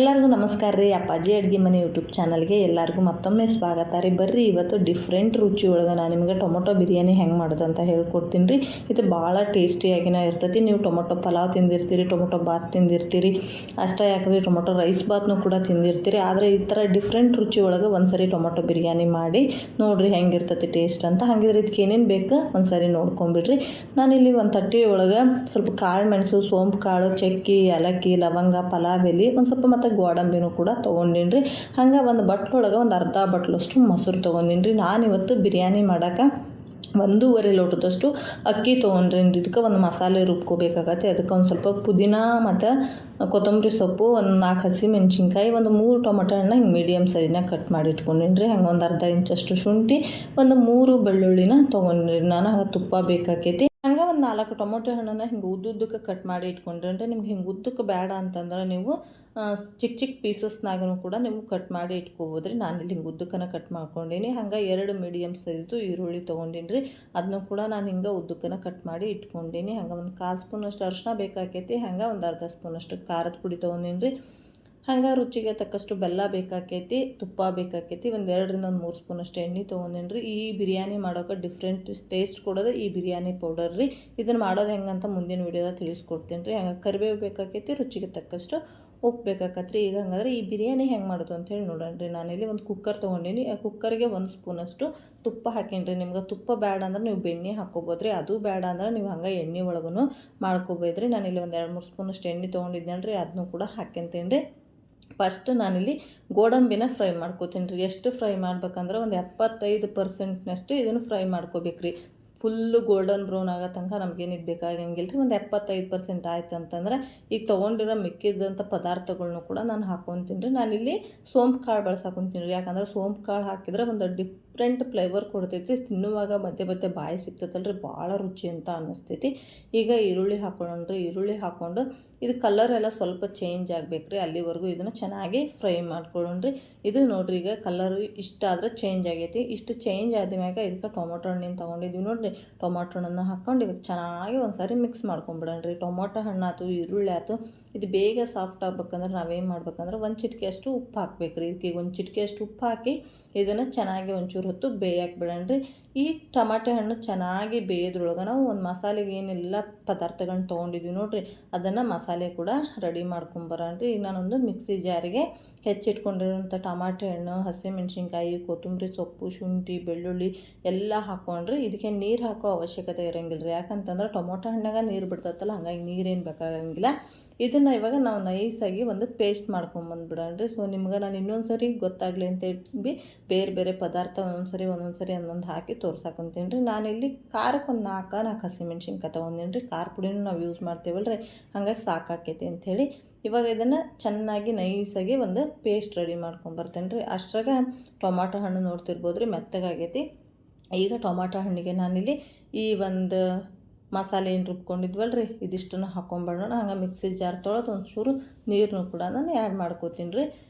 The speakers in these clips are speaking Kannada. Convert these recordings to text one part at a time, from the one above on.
ಎಲ್ಲರಿಗೂ ನಮಸ್ಕಾರ ರೀ. ಅಪ್ಪಾಜಿ ಅಡುಗೆ ಮನೆ ಯೂಟ್ಯೂಬ್ ಚಾನಲ್ಗೆ ಎಲ್ಲರಿಗೂ ಮತ್ತೊಮ್ಮೆ ಸ್ವಾಗತ ರೀ. ಬರ್ರಿ ಇವತ್ತು ಡಿಫ್ರೆಂಟ್ ರುಚಿ ಒಳಗೆ ನಾನು ನಿಮಗೆ ಟೊಮೊಟೊ ಬಿರಿಯಾನಿ ಹೆಂಗೆ ಮಾಡೋದು ಅಂತ ಹೇಳ್ಕೊಡ್ತೀನಿ ರೀ. ಇದು ಭಾಳ ಟೇಸ್ಟಿಯಾಗಿನ ಇರ್ತೈತಿ. ನೀವು ಟೊಮೊಟೊ ಪಲಾವ್ ತಿಂದಿರ್ತೀರಿ, ಟೊಮೊಟೊ ಬಾತ್ ತಿಂದಿರ್ತೀರಿ, ಅಷ್ಟೇ ಯಾಕ್ರಿ ಟೊಮೊಟೊ ರೈಸ್ ಬಾತ್ನೂ ಕೂಡ ತಿಂದಿರ್ತೀರಿ. ಆದರೆ ಈ ಥರ ಡಿಫ್ರೆಂಟ್ ರುಚಿ ಒಳಗೆ ಒಂದ್ಸರಿ ಟೊಮೊಟೊ ಬಿರಿಯಾನಿ ಮಾಡಿ ನೋಡಿರಿ ಹೆಂಗಿರ್ತೈತಿ ಟೇಸ್ಟ್ ಅಂತ. ಹಾಗಿದ್ರೆ ಇದಕ್ಕೆ ಏನೇನು ಬೇಕು ಒಂದ್ಸರಿ ನೋಡ್ಕೊಂಬಿಡ್ರಿ. ನಾನಿಲ್ಲಿ ಒಂದು ತಟ್ಟೆ ಒಳಗೆ ಸ್ವಲ್ಪ ಕಾಳು ಮೆಣಸು, ಸೋಂಪು ಕಾಳು, ಚಕ್ಕಿ, ಏಲಕ್ಕಿ, ಲವಂಗ, ಪಲಾವ್ ಎಲೆ, ಒಂದು ಸ್ವಲ್ಪ ಮತ್ತು ಗೋಡಂಬಿನೂ ಕೂಡ ತೊಗೊಂಡಿನಿ ರೀ. ಹಂಗೆ ಒಂದು ಬಟ್ಲೊಳಗೆ ಒಂದು ಅರ್ಧ ಬಟ್ಲಷ್ಟು ಮೊಸರು ತೊಗೊಂಡಿನಿ ರೀ. ನಾನಿವತ್ತು ಬಿರಿಯಾನಿ ಮಾಡೋಕೆ 1.5 ಲೋಟದಷ್ಟು ಅಕ್ಕಿ ತೊಗೊಂಡ್ರಿ. ಇದಕ್ಕೆ ಒಂದು ಮಸಾಲೆ ರುಬ್ಕೋಬೇಕಾಗತ್ತೆ. ಅದಕ್ಕೆ ಒಂದು ಸ್ವಲ್ಪ ಪುದೀನ ಮತ್ತು ಕೊತ್ತಂಬರಿ ಸೊಪ್ಪು, ಒಂದು 4 ಹಸಿಮೆಣ್ಸಿನ್ಕಾಯಿ, ಒಂದು 3 ಟೊಮೊಟೊ ಹಣ್ಣು ಹಿಂಗೆ ಮೀಡಿಯಮ್ ಸೈಜ್ನಾಗ ಕಟ್ ಮಾಡಿ ಇಟ್ಕೊಂಡಿನಿ ರೀ. ಹಂಗೆ ಒಂದು ಅರ್ಧ ಇಂಚಷ್ಟು ಶುಂಠಿ, ಒಂದು 3 ಬೆಳ್ಳುಳ್ಳಿನ ತೊಗೊಂಡ್ರಿ ನಾನು. ಹಂಗೆ ತುಪ್ಪ ಬೇಕಾಕೈತಿ. ಹಂಗೆ ಒಂದು 4 ಟೊಮೊಟೊ ಹಣ್ಣನ್ನು ಹಿಂಗೆ ಉದ್ದುದ್ದಕ್ಕೆ ಕಟ್ ಮಾಡಿ ಇಟ್ಕೊಂಡ್ರೆ ನಿಮ್ಗೆ ಹಿಂಗೆ ಉದ್ದಕ್ಕೆ ಬೇಡ ಅಂತಂದ್ರೆ ನೀವು ಚಿಕ್ಕ ಚಿಕ್ಕ ಪೀಸಸ್ನಾಗೂ ಕೂಡ ನೀವು ಕಟ್ ಮಾಡಿ ಇಟ್ಕೋಬೋದು ರೀ. ನಾನಿಲ್ಲಿ ಹಿಂಗೆ ಉದ್ದಕ್ಕನ ಕಟ್ ಮಾಡ್ಕೊಂಡೀನಿ. ಹಂಗೆ 2 ಮೀಡಿಯಮ್ ಸೈಜ್ದು ಈರುಳ್ಳಿ ತೊಗೊಂಡೀನಿ ರೀ. ಅದನ್ನು ಕೂಡ ನಾನು ಹಿಂಗೆ ಉದ್ದಕ್ಕನ ಕಟ್ ಮಾಡಿ ಇಟ್ಕೊಂಡೀನಿ. ಹಂಗೆ ಒಂದು 1/4 ಸ್ಪೂನಷ್ಟು ಅರಿಶಿನ ಬೇಕಾಕೈತಿ. ಹಂಗೆ ಒಂದು ಅರ್ಧ ಸ್ಪೂನಷ್ಟು ಖಾರದ ಪುಡಿ ತೊಗೊಂಡೀನಿ ರೀ. ಹಂಗೆ ರುಚಿಗೆ ತಕ್ಕಷ್ಟು ಬೆಲ್ಲ ಬೇಕಾಕೈತಿ, ತುಪ್ಪ ಬೇಕಾಕೈತಿ, ಒಂದು 2ರಿಂದ 3 ಸ್ಪೂನಷ್ಟು ಎಣ್ಣೆ ತೊಗೊಂಡೇನಿ ರೀ. ಈ ಬಿರಿಯಾನಿ ಮಾಡೋಕೆ ಡಿಫ್ರೆಂಟ್ ಟೇಸ್ಟ್ ಕೊಡೋದು ಈ ಬಿರಿಯಾನಿ ಪೌಡರ್ ರೀ. ಇದನ್ನು ಮಾಡೋದು ಹೆಂಗಂತ ಮುಂದಿನ ವೀಡಿಯೋದಾಗ ತಿಳಿಸ್ಕೊಡ್ತೀನಿ ರೀ. ಹಂಗೆ ಕರಿಬೇವು ಬೇಕಾಕೈತಿ, ರುಚಿಗೆ ತಕ್ಕಷ್ಟು ಉಪ್ಪು ಬೇಕಾಕತ್ರಿ. ಈಗ ಹಂಗಾದ್ರೆ ಈ ಬಿರಿಯಾನಿ ಹೆಂಗೆ ಮಾಡೋದು ಅಂತೇಳಿ ನೋಡೋಣ ರೀ. ನಾನಿಲ್ಲಿ ಒಂದು ಕುಕ್ಕರ್ ತೊಗೊಂಡೀನಿ. ಆ ಕುಕ್ಕರ್ಗೆ 1 ಸ್ಪೂನಷ್ಟು ತುಪ್ಪ ಹಾಕೀನಿ ರೀ. ನಿಮ್ಗೆ ತುಪ್ಪ ಬೇಡ ಅಂದ್ರೆ ನೀವು ಬೆಣ್ಣೆ ಹಾಕ್ಕೋಬೋದು ರೀ. ಅದು ಬೇಡ ಅಂದ್ರೆ ನೀವು ಹಂಗೆ ಎಣ್ಣೆ ಒಳಗೂ ಮಾಡ್ಕೋಬೋದು ರೀ. ನಾನಿಲ್ಲಿ ಒಂದು 2-3 ಸ್ಪೂನಷ್ಟು ಎಣ್ಣೆ ತೊಗೊಂಡಿದ್ದೇನೆ ರೀ. ಅದನ್ನು ಕೂಡ ಹಾಕ್ಯಂತೀನಿ ರೀ. ಫಸ್ಟ್ ನಾನಿಲ್ಲಿ ಗೋಡಂಬಿನ ಫ್ರೈ ಮಾಡ್ಕೋತೀನಿ ರೀ. ಎಷ್ಟು ಫ್ರೈ ಮಾಡ್ಬೇಕಂದ್ರೆ ಒಂದು 75% ಇದನ್ನು ಫ್ರೈ ಮಾಡ್ಕೋಬೇಕು ರೀ. ಫುಲ್ಲು ಗೋಲ್ಡನ್ ಬ್ರೌನ್ ಆಗೋ ತನಕ ನಮಗೇನಿದು ಬೇಕಾಗಂಗಿಲ್ಲ ರೀ. ಒಂದು 75% ಆಯ್ತು ಅಂತಂದ್ರೆ ಈಗ ತೊಗೊಂಡಿರೋ ಮಿಕ್ಕಿದಂಥ ಪದಾರ್ಥಗಳ್ನು ಕೂಡ ನಾನು ಹಾಕ್ಕೊತೀನಿ ರೀ. ನಾನಿಲ್ಲಿ ಸೋಂಪು ಕಾಳು ಬಳಸಾಕೊತೀನಿ ರೀ. ಯಾಕಂದ್ರೆ ಸೋಂಪು ಕಾಳು ಹಾಕಿದ್ರೆ ಒಂದು ಡಿಫ್ರೆಂಟ್ ಫ್ಲೇವರ್ ಕೊಡ್ತೈತಿ. ತಿನ್ನುವಾಗ ಮಧ್ಯೆ ಮಧ್ಯೆ ಬಾಯಿ ಸಿಗ್ತೈತಲ್ಲ ರೀ, ಭಾಳ ರುಚಿ ಅಂತ ಅನ್ನಿಸ್ತೈತಿ. ಈಗ ಈರುಳ್ಳಿ ಹಾಕೊಳ್ಳೋಣ ರೀ. ಈರುಳ್ಳಿ ಹಾಕ್ಕೊಂಡು ಇದು ಕಲರ್ ಎಲ್ಲ ಸ್ವಲ್ಪ ಚೇಂಜ್ ಆಗಬೇಕು ರೀ. ಅಲ್ಲಿವರೆಗೂ ಇದನ್ನು ಚೆನ್ನಾಗಿ ಫ್ರೈ ಮಾಡ್ಕೊಳ್ಳೋಣ ರೀ. ಇದು ನೋಡಿರಿ, ಈಗ ಕಲರ್ ಇಷ್ಟ ಆದರೆ ಚೇಂಜ್ ಆಗೈತಿ. ಇಷ್ಟು ಚೇಂಜ್ ಆದ್ಮ್ಯಾಗ ಇದಕ್ಕೆ ಟೊಮೊಟೊ ಹಣ್ಣಿನ ತೊಗೊಂಡಿದ್ವಿ ನೋಡಿರಿ. ಟೊಮೊಟೊ ಹಣ್ಣನ್ನು ಹಾಕ್ಕೊಂಡು ಇದಕ್ಕೆ ಚೆನ್ನಾಗಿ ಒಂದು ಸಾರಿ ಮಿಕ್ಸ್ ಮಾಡ್ಕೊಂಬಿಡೋಣ ರೀ. ಟೊಮೊಟೊ ಹಣ್ಣು ಆಯ್ತು, ಈರುಳ್ಳಿ ಆಯ್ತು, ಇದು ಬೇಗ ಸಾಫ್ಟ್ ಆಗ್ಬೇಕಂದ್ರೆ ನಾವೇನು ಮಾಡ್ಬೇಕಂದ್ರೆ 1 ಚಿಟಿಕೆಯಷ್ಟು ಉಪ್ಪು ಹಾಕ್ಬೇಕು ರೀ. ಇದಕ್ಕೆ 1 ಚಿಟಿಕೆಯಷ್ಟು ಉಪ್ಪು ಹಾಕಿ ಇದನ್ನು ಚೆನ್ನಾಗಿ ಒಂಚೂರು ಹೊತ್ತು ಬೇಯಕ್ಕೆ ಬಿಡೋಣ ರೀ. ಈ ಟೊಮಾಟೊ ಹಣ್ಣು ಚೆನ್ನಾಗಿ ಬೇಯೋದ್ರೊಳಗೆ ನಾವು ಒಂದು ಮಸಾಲೆಗೆ ಏನೆಲ್ಲ ಪದಾರ್ಥಗಳನ್ನ ತೊಗೊಂಡಿದ್ವಿ ನೋಡಿರಿ, ಅದನ್ನು ಮಸಾಲೆ ಕೂಡ ರೆಡಿ ಮಾಡ್ಕೊಂಬರೋಣ ರೀ. ಈಗ ನಾನೊಂದು ಮಿಕ್ಸಿ ಜಾರಿಗೆ ಹೆಚ್ಚಿಟ್ಕೊಂಡಿರೋಂಥ ಟಮಾಟೆ ಹಣ್ಣು, ಹಸಿಮೆಣ್ಸಿನ್ಕಾಯಿ, ಕೊತ್ತಂಬರಿ ಸೊಪ್ಪು, ಶುಂಠಿ, ಬೆಳ್ಳುಳ್ಳಿ ಎಲ್ಲ ಹಾಕ್ಕೊಂಡ್ರಿ. ಇದಕ್ಕೆ ನೀರು ಹಾಕೋ ಅವಶ್ಯಕತೆ ಇರೋಂಗಿಲ್ಲ ರೀ. ಯಾಕಂತಂದ್ರೆ ಟೊಮೊಟೊ ಹಣ್ಣಾಗ ನೀರು ಬಿಡ್ತೈತಲ್ಲ, ಹಾಗಾಗಿ ನೀರೇನು ಬೇಕಾಗಂಗಿಲ್ಲ. ಇದನ್ನು ಇವಾಗ ನಾವು ನೈಸಾಗಿ ಒಂದು ಪೇಸ್ಟ್ ಮಾಡ್ಕೊಂಬಂದ್ಬಿಡೋಣ ರೀ. ಸೊ ನಿಮ್ಗೆ ನಾನು ಇನ್ನೊಂದು ಸರಿ ಗೊತ್ತಾಗಲಿ ಅಂತೇಳಿ ಬೇರೆ ಬೇರೆ ಪದಾರ್ಥ ಒಂದೊಂದು ಸರಿ ಹಾಕಿ ತೋರ್ಸಾಕೊಂತೀನಿ ರೀ. ನಾನಿಲ್ಲಿ ಖಾರಕ್ಕೆ ಒಂದು 4 ಹಸಿಮೆಣ್ಸಿನ್ಕಾಯಿ ತೊಗೊಂಡೀನಿ ರೀ. ಖಾರ ಪುಡಿನೂ ನಾವು ಯೂಸ್ ಮಾಡ್ತೇವಲ್ಲ ರೀ, ಹಂಗಾಗಿ ಸಾಕಾಕೈತಿ ಅಂಥೇಳಿ ಇವಾಗ ಇದನ್ನು ಚೆನ್ನಾಗಿ ನೈಸಾಗಿ ಒಂದು ಪೇಸ್ಟ್ ರೆಡಿ ಮಾಡ್ಕೊಂಬರ್ತೇನೆ ರೀ. ಅಷ್ಟ್ರಾಗ ಟೊಮಾಟೊ ಹಣ್ಣು ನೋಡ್ತಿರ್ಬೋದು ರೀ, ಮೆತ್ತಗಾಗೈತಿ. ಈಗ ಟೊಮಾಟೊ ಹಣ್ಣಿಗೆ ನಾನಿಲ್ಲಿ ಈ ಒಂದು ಮಸಾಲೆ ಏನು ರುಬ್ಕೊಂಡಿದ್ವಲ್ಲ ರೀ, ಇದಿಷ್ಟನ್ನು ಹಾಕ್ಕೊಂಬಿಡೋಣ. ಹಂಗೆ ಮಿಕ್ಸಿ ಜಾರ್ ತೊಳೆದು ಒಂಚೂರು ನೀರನ್ನು ಕೂಡ ನಾನು ಆ್ಯಡ್ ಮಾಡ್ಕೋತೀನಿ ರೀ.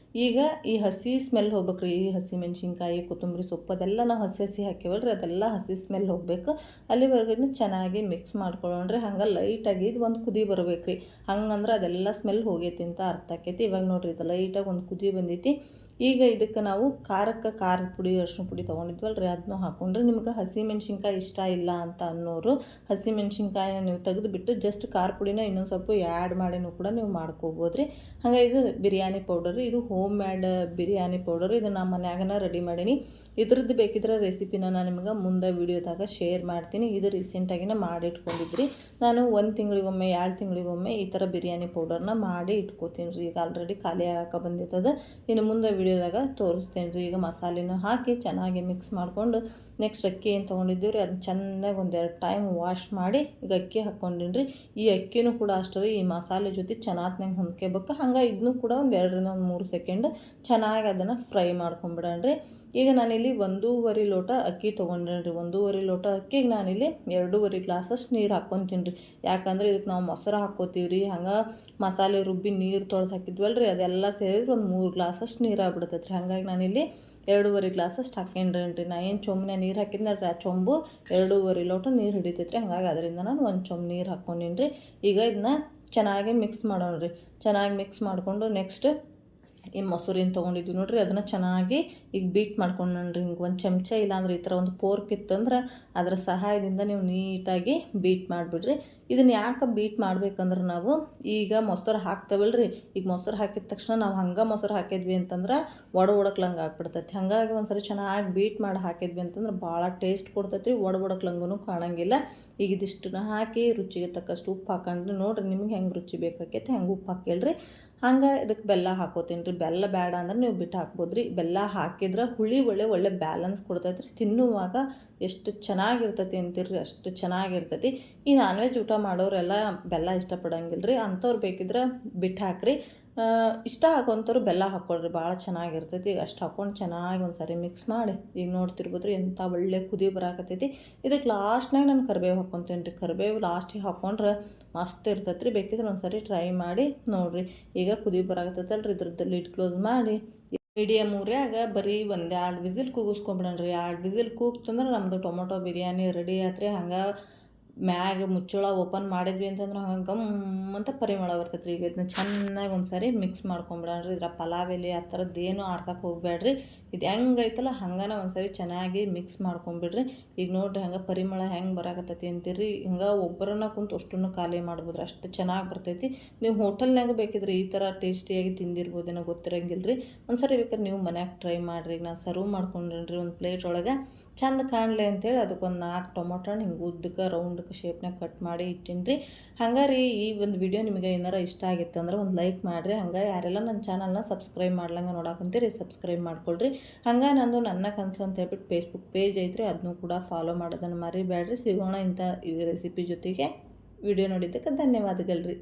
ಈಗ ಈ ಹಸಿ ಸ್ಮೆಲ್ ಹೋಗ್ಬೇಕು ರೀ. ಈ ಹಸಿಮೆಣ್ಸಿನ್ಕಾಯಿ, ಕೊತ್ತಂಬರಿ ಸೊಪ್ಪು ಅದೆಲ್ಲ ನಾವು ಹಸಿ ಹಾಕಿವಲ್ಲ ರೀ, ಅದೆಲ್ಲ ಹಸಿ ಸ್ಮೆಲ್ ಹೋಗಬೇಕು. ಅಲ್ಲಿವರೆಗೂ ಇದನ್ನ ಚೆನ್ನಾಗಿ ಮಿಕ್ಸ್ ಮಾಡ್ಕೊಳ್ಳೋಣ ರೀ. ಹಂಗೆ ಲೈಟಾಗಿ ಇದು ಒಂದು ಕುದಿ ಬರ್ಬೇಕು ರೀ. ಹಂಗಂದ್ರೆ ಅದೆಲ್ಲ ಸ್ಮೆಲ್ ಹೋಗೈತಿ ಅಂತ ಅರ್ಥ ಆಕೈತಿ. ಇವಾಗ ನೋಡಿರಿ, ಇದು ಲೈಟಾಗಿ ಒಂದು ಕುದಿ ಬಂದೈತಿ. ಈಗ ಇದಕ್ಕೆ ನಾವು ಖಾರದ ಪುಡಿ, ಅರಿಶಿನ ಪುಡಿ ತೊಗೊಂಡಿದ್ವಲ್ಲ ರೀ, ಅದನ್ನು ಹಾಕ್ಕೊಂಡ್ರೆ ನಿಮ್ಗೆ ಹಸಿಮೆಣ್ಸಿನ್ಕಾಯಿ ಇಷ್ಟ ಇಲ್ಲ ಅಂತ ಅನ್ನೋರು ಹಸಿಮೆಣ್ಸಿನ್ಕಾಯಿನ ನೀವು ತೆಗೆದುಬಿಟ್ಟು ಜಸ್ಟ್ ಖಾರ ಪುಡಿನ ಇನ್ನೊಂದು ಸ್ವಲ್ಪ ಆ್ಯಡ್ ಮಾಡಿನೂ ಕೂಡ ನೀವು ಮಾಡ್ಕೋಬೋದು ರೀ. ಹಾಗೆ ಇದು ಬಿರಿಯಾನಿ ಪೌಡರ್, ಇದು ಹೋಮ್ ಮೇಡ್ ಬಿರಿಯಾನಿ ಪೌಡರ್. ಇದು ನಮ್ಮ ಮನ್ಯಾಗನ ರೆಡಿ ಮಾಡೀನಿ. ಇದ್ರದ್ದು ಬೇಕಿದ್ರೆ ರೆಸಿಪಿನ ನಾನು ನಿಮ್ಗೆ ಮುಂದೆ ವೀಡಿಯೋದಾಗ ಶೇರ್ ಮಾಡ್ತೀನಿ. ಇದು ರೀಸೆಂಟಾಗಿನ ಮಾಡಿ ಇಟ್ಕೊಂಡಿದ್ರಿ. ನಾನು 1 ತಿಂಗಳಿಗೊಮ್ಮೆ 2 ತಿಂಗಳಿಗೊಮ್ಮೆ ಈ ಥರ ಬಿರಿಯಾನಿ ಪೌಡರ್ನ ಮಾಡಿ ಇಟ್ಕೋತೀನಿ ರೀ. ಈಗ ಆಲ್ರೆಡಿ ಖಾಲಿ ಆಗಕ್ಕೆ ಬಂದಿರ್ತದೆ. ಇನ್ನು ಮುಂದೆ ವೀಡಿಯೋದಾಗ ತೋರಿಸ್ತೇನೆ ರೀ. ಈಗ ಮಸಾಲೆನೂ ಹಾಕಿ ಚೆನ್ನಾಗಿ ಮಿಕ್ಸ್ ಮಾಡಿಕೊಂಡು ನೆಕ್ಸ್ಟ್ ಅಕ್ಕಿ ಏನು ತೊಗೊಂಡಿದ್ದೀವಿ ರೀ, ಅದನ್ನ ಚೆಂದಾಗಿ 1-2 ಟೈಮ್ ವಾಶ್ ಮಾಡಿ ಈಗ ಅಕ್ಕಿ ಹಾಕ್ಕೊಂಡಿನಿ ರೀ. ಈ ಅಕ್ಕಿನೂ ಕೂಡ ಅಷ್ಟೇ ರೀ, ಈ ಮಸಾಲೆ ಜೊತೆ ಚೆನ್ನಾಗಿ ಹೊಂದ್ಕೋಬೇಕು. ಹಂಗೆ ಇದನ್ನು ಕೂಡ ಒಂದು 2ರಿಂದ 3 ಸೆಕೆಂಡ್ ಚೆನ್ನಾಗಿ ಅದನ್ನು ಫ್ರೈ ಮಾಡ್ಕೊಂಬಿಡೋಣ ರೀ. ಈಗ ನಾನಿಲ್ಲಿ 1.5 ಲೋಟ ಅಕ್ಕಿ ತೊಗೊಂಡ್ರಿ ರೀ. 1.5 ಲೋಟ ಅಕ್ಕಿಗೆ ನಾನಿಲ್ಲಿ 2.5 ಗ್ಲಾಸಷ್ಟು ನೀರು ಹಾಕ್ಕೊತೀನಿ ರೀ. ಯಾಕಂದ್ರೆ ಇದಕ್ಕೆ ನಾವು ಮೊಸರು ಹಾಕ್ಕೋತೀವಿ ರೀ. ಹಂಗೆ ಮಸಾಲೆ ರುಬ್ಬಿ ನೀರು ತೊಳೆದು ಹಾಕಿದ್ವಲ್ಲ ರೀ, ಅದೆಲ್ಲ ಸೇರಿದ್ರೆ ಒಂದು 3 ಗ್ಲಾಸಷ್ಟು ನೀರು ಆಗ್ಬಿಡ್ತೈತೆ ರೀ. ಹಾಗಾಗಿ ನಾನಿಲ್ಲಿ 2.5 ಗ್ಲಾಸಷ್ಟು ಹಾಕ್ಕೊಂಡ್ರಿ ರೀ. ನಾ ಏನು ಚೊಂಬನೆ ನೀರು ಹಾಕಿದ್ನಲ್ರಿ, ಆ ಚೊಂಬು 2.5 ಲೋಟ ನೀರು ಹಿಡಿತೈತೆ ರೀ. ಹಂಗಾಗಿ ಅದರಿಂದ ನಾನು 1 ಚೊಂಬು ನೀರು ಹಾಕ್ಕೊಂಡೀನಿ ರೀ. ಈಗ ಇದನ್ನ ಚೆನ್ನಾಗಿ ಮಿಕ್ಸ್ ಮಾಡೋಣ ರೀ. ಚೆನ್ನಾಗಿ ಮಿಕ್ಸ್ ಮಾಡಿಕೊಂಡು ನೆಕ್ಸ್ಟ್ ಈ ಮೊಸರಿನ ತೊಗೊಂಡಿದ್ವಿ ನೋಡಿರಿ, ಅದನ್ನು ಚೆನ್ನಾಗಿ ಈಗ ಬೀಟ್ ಮಾಡ್ಕೊಂಡ್ರಿ. ಹಿಂಗೆ ಒಂದು ಚಮಚ ಇಲ್ಲಾಂದ್ರೆ ಈ ಥರ ಒಂದು ಫೋರ್ಕ್ ಇತ್ತಂದ್ರೆ ಅದರ ಸಹಾಯದಿಂದ ನೀವು ನೀಟಾಗಿ ಬೀಟ್ ಮಾಡಿಬಿಡ್ರಿ. ಇದನ್ನು ಯಾಕೆ ಬೀಟ್ ಮಾಡ್ಬೇಕಂದ್ರೆ ನಾವು ಈಗ ಮೊಸರು ಹಾಕ್ತೇವಲ್ರಿ, ಈಗ ಮೊಸರು ಹಾಕಿದ ತಕ್ಷಣ ನಾವು ಹಂಗೆ ಮೊಸರು ಹಾಕಿದ್ವಿ ಅಂತಂದ್ರೆ ಒಡಕ್ಲಂಗೆ ಆಗ್ಬಿಡ್ತೈತಿ. ಹಾಗಾಗಿ ಒಂದ್ಸರಿ ಚೆನ್ನಾಗಿ ಬೀಟ್ ಮಾಡಿ ಹಾಕಿದ್ವಿ ಅಂತಂದ್ರೆ ಭಾಳ ಟೇಸ್ಟ್ ಕೊಡ್ತೈತಿ ರೀ, ಒಡಕ್ಲಂಗೂ ಕಾಣಂಗಿಲ್ಲ. ಈಗ ಇದಿಷ್ಟನ್ನ ಹಾಕಿ ರುಚಿಗೆ ತಕ್ಕಷ್ಟು ಉಪ್ಪು ಹಾಕೊಂಡ್ರಿ. ನೋಡಿರಿ ನಿಮ್ಗೆ ಹೆಂಗೆ ರುಚಿ ಬೇಕಾಕೈತಿ ಹಂಗೆ ಉಪ್ಪು ಹಾಕೇಳ್ರಿ. ಹಂಗೆ ಇದಕ್ಕೆ ಬೆಲ್ಲ ಹಾಕೋತೀನಿ ರೀ. ಬೆಲ್ಲ ಬೇಡ ಅಂದ್ರೆ ನೀವು ಬಿಟ್ಟು ಹಾಕ್ಬೋದು ರೀ. ಬೆಲ್ಲ ಹಾಕಿದ್ರೆ ಹುಳಿ ಒಳ್ಳೆ ಬ್ಯಾಲೆನ್ಸ್ ಕೊಡ್ತೈತೆ ರೀ. ತಿನ್ನುವಾಗ ಎಷ್ಟು ಚೆನ್ನಾಗಿರ್ತೈತಿ ಅಂತೀರಿ ಅಷ್ಟು ಚೆನ್ನಾಗಿರ್ತೈತಿ. ಈ ನಾನ್ ವೆಜ್ ಊಟ ಮಾಡೋರೆಲ್ಲ ಬೆಲ್ಲ ಇಷ್ಟಪಡಂಗಿಲ್ಲ ರೀ, ಅಂಥವ್ರು ಬೇಕಿದ್ರೆ ಬಿಟ್ಟು ಹಾಕ್ರಿ. ಇಷ್ಟ ಆಗೋಂಥವ್ರು ಬೆಲ್ಲ ಹಾಕ್ಕೊಳ್ರಿ, ಭಾಳ ಚೆನ್ನಾಗಿರ್ತೈತಿ. ಅಷ್ಟು ಹಾಕ್ಕೊಂಡು ಚೆನ್ನಾಗಿ ಒಂದು ಸಾರಿ ಮಿಕ್ಸ್ ಮಾಡಿ ಈಗ ನೋಡ್ತಿರ್ಬೋದು ರೀ ಎಂಥ ಒಳ್ಳೆ ಕುದಿ ಬರಾಕತ್ತೈತಿ. ಇದಕ್ಕೆ ಲಾಸ್ಟ್ನಾಗ ನಾನು ಕರಿಬೇವು ಹಾಕ್ಕೊತೀನಿ ರೀ. ಕರಿಬೇವು ಲಾಸ್ಟಿಗೆ ಹಾಕ್ಕೊಂಡ್ರೆ ಮಸ್ತ್ ಇರ್ತೈತೆ ರೀ. ಬೇಕಿದ್ರೆ ಒಂದು ಸಾರಿ ಟ್ರೈ ಮಾಡಿ ನೋಡಿರಿ. ಈಗ ಕುದಿ ಬರಾಕತ್ತೈತಲ್ಲ ರೀ, ಇದ್ರದ್ದು ಲಿಡ್ ಕ್ಲೋಸ್ ಮಾಡಿ ಮೀಡಿಯಮ್ ಊರ್ಯಾಗ ಬರೀ 1-2 ವಿಸಿಲ್ ಕೂಗಿಸ್ಕೊಂಬಿಡಣ್ರಿ. 2 ವಿಸಿಲ್ ಕೂಗ್ತಂದ್ರೆ ನಮ್ಮದು ಟೊಮೊಟೊ ಬಿರಿಯಾನಿ ರೆಡಿ ಆತ್ರಿ. ಹಂಗೆ ಮ್ಯಾಗ ಮುಚ್ಚಳ ಓಪನ್ ಮಾಡಿದ್ವಿ ಅಂತಂದ್ರೆ ಹಂಗೆ ಗಮ್ ಅಂತ ಪರಿಮಳ ಬರ್ತೈತೆ ರೀ. ಈಗ ಇದನ್ನ ಚೆನ್ನಾಗಿ ಒಂದು ಸಾರಿ ಮಿಕ್ಸ್ ಮಾಡ್ಕೊಂಬಿಡಣ್ರಿ. ಇದ್ರ ಪಲಾವ್ ಎಲೆ ಆ ಥರದ್ದೇನು ಆರ್ಸಕ್ಕೆ ಹೋಗ್ಬೇಡ್ರಿ. ಇದು ಹೆಂಗೈತಲ್ಲ ಹಂಗನ ಒಂದು ಸಾರಿ ಚೆನ್ನಾಗಿ ಮಿಕ್ಸ್ ಮಾಡ್ಕೊಂಬಿಡ್ರಿ. ಈಗ ನೋಡಿರಿ ಹಂಗೆ ಪರಿಮಳ ಹೆಂಗೆ ಬರಾಕತ್ತೈತಿ ಅಂತೀರಿ. ಹಿಂಗೆ ಒಬ್ಬರನ್ನ ಕುಂತು ಅಷ್ಟನ್ನು ಖಾಲಿ ಮಾಡ್ಬೋದ್ರಿ, ಅಷ್ಟು ಚೆನ್ನಾಗಿ ಬರ್ತೈತಿ. ನೀವು ಹೋಟೆಲ್ನಾಗ ಬೇಕಿದ್ರೆ ಈ ಥರ ಟೇಸ್ಟಿಯಾಗಿ ತಿಂದಿರ್ಬೋದೇನೋ ಗೊತ್ತಿರಂಗಿಲ್ಲ ರೀ. ಒಂದು ಸಾರಿ ಬೇಕಾದ್ರೆ ನೀವು ಮನ್ಯಾಗ ಟ್ರೈ ಮಾಡಿರಿ. ಈಗ ನಾನು ಸರ್ವ್ ಮಾಡ್ಕೊಂಡ್ರಿ ಒಂದು ಪ್ಲೇಟ್ ಒಳಗೆ ಚಂದ ಕಾಣಲಿ ಅಂತೇಳಿ ಅದಕ್ಕೊಂದು 4 ಟೊಮೊಟೊ ಹಣ್ಣು ಹಿಂಗೆ ಉದ್ದಕ್ಕೆ ರೌಂಡಕ್ಕೆ ಶೇಪ್ನಾಗ ಕಟ್ ಮಾಡಿ ಇಟ್ಟೀನಿ ರೀ. ಹಂಗೆ ರೀ ಈ ಒಂದು ವಿಡಿಯೋ ನಿಮಗೆ ಏನಾರ ಇಷ್ಟ ಆಗಿತ್ತು ಅಂದ್ರೆ ಒಂದು ಲೈಕ್ ಮಾಡಿರಿ. ಹಂಗೆ ಯಾರೆಲ್ಲ ನನ್ನ ಚಾನಲ್ನ ಸಬ್ಸ್ಕ್ರೈಬ್ ಮಾಡ್ಲಂಗೆ ನೋಡಾಕಂತೀರಿ ಸಬ್ಸ್ಕ್ರೈಬ್ ಮಾಡ್ಕೊಳ್ರಿ. ಹಂಗೆ ನಂದು ನನ್ನ ಕನಸು ಅಂತ ಹೇಳ್ಬಿಟ್ಟು ಫೇಸ್ಬುಕ್ ಪೇಜ್ ಐತ್ರಿ, ಅದನ್ನು ಕೂಡ ಫಾಲೋ ಮಾಡೋದನ್ನು ಮರಿಬೇಡ್ರಿ. ಸಿಗೋಣ ಇಂಥ ರೆಸಿಪಿ ಜೊತೆಗೆ. ವಿಡಿಯೋ ನೋಡಿದ್ದಕ್ಕೆ ಧನ್ಯವಾದಗಳು ರೀ.